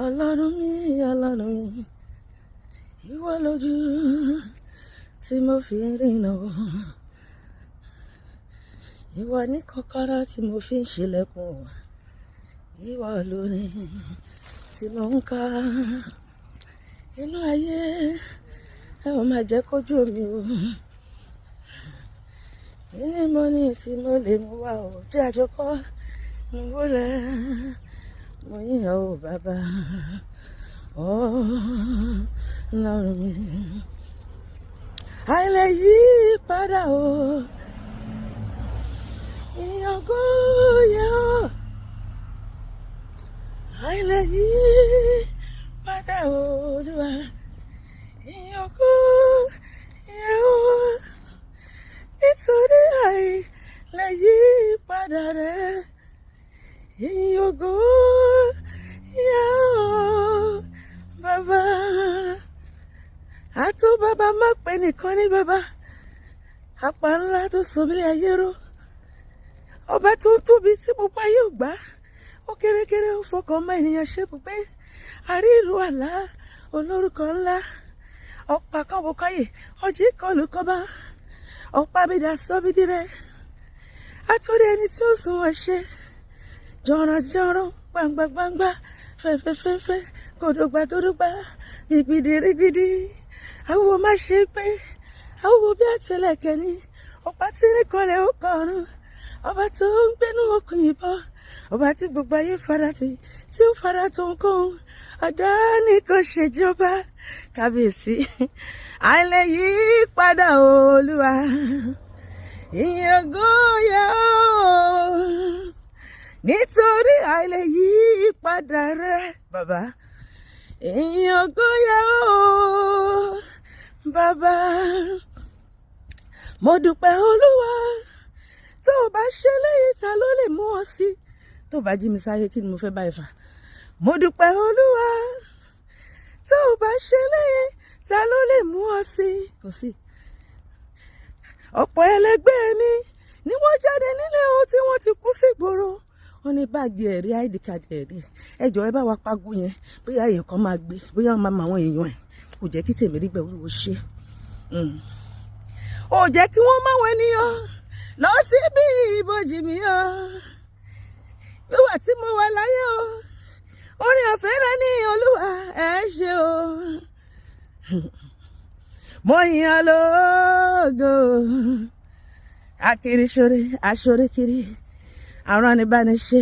Olorun mi, ìwọ lójú tí mo fi ń rìnà, ìwọ ní kọ́kọ́rọ́ tí mo fi ń ṣílẹ̀kùn, ìwọ lórí tí mo ń ká inú ayé, ẹ ò máa jẹ́ kójú mi o. Kí ni mo ní tí mo lè mú wá o, tí àjọkọ́ mo wọlé mo yíyan o bàbá Ọlọ́run mi. Àìlè yí padà o, ìyàngó yẹ o. Àìlè yí padà o, Olúwa, ìyàngó yẹ o. Nítorí àìlè yí padà rẹ, ìyàngó yẹ o. Bàbá, àtó bàbá má pè nìkan ní bàbá, àpá ńlá tó sọmílẹ ayé ró, ọba tó ń tóbi tí gbogbo ayé ò gbà, ó kérékéré ó fọkàn ọmọ ènìyàn ṣe bùgbé, àrí ìlú àlá olórúkọ ńlá, ọ̀pá kan bò káyè ọjí kan lù kọ́bá, ọ̀pá bìdà sọ́bídì rẹ̀, àtòrí ẹni tí ó sùn wọ́n ṣe, jọ̀rọ̀jọ̀rọ̀ gbangba fẹ́fẹ́fẹ́fẹ́ gòdògbà gbìgbìdìrígbìdì, àwọ̀ má ṣe pé àwọ̀ bí àtẹlẹ̀kẹ̀ ni, ọ̀pá tí ní kọlẹ̀ ó kọrùn, ọba tó ń gbénú okùn ìbọn, ọba tí gbogbo ayé farati tí ó fara tó ń kóhun, ọ̀dọ́ nìkan ṣèjọba kábíyèsí. Àìlè yí padà Olúwa, ìyàngó yẹ o. Nítorí àìlè yí padà rẹ bàbá, ìyàngó yẹ o. Bàbá, mo dúpẹ́ Olúwa, tó o bá ṣe léyìí ta ló lè mú ọ sí, tó o bá jí mi sáyé kí ni mo fẹ́ bá ẹ fà. Mo dúpẹ́ Olúwa, tó o bá ṣe léyìí ta ló lè mú ọ sí, kò sí. Ọ̀pọ̀ ẹlẹgbẹ́ mi ni wọ́n jáde nílé o tí wọ́n ti kú sí ìgboro, wọ́n ní báàgì ẹ̀rí id card ẹ̀rí, ẹ jọ̀ọ́ ẹ bá wa pagbo yẹn, bóyá èèyàn kan máa gbé, bóyá wọ́n máa mọ àwọn èèyàn ẹ̀, kò jẹ́ kí tèmi rí bẹ́ẹ̀ Olúwo ṣe. Ò jẹ́ kí wọ́n máwọn ènìyàn lọ síbi ìbòjì mi o, wíwà tí mo wà láyé o, orin ọ̀fẹ́ rẹ ní Olúwa ẹ ṣé o. Mo yìn ọ́ lógo, akiri ṣore aṣore kiri, àrùn àníbániṣe.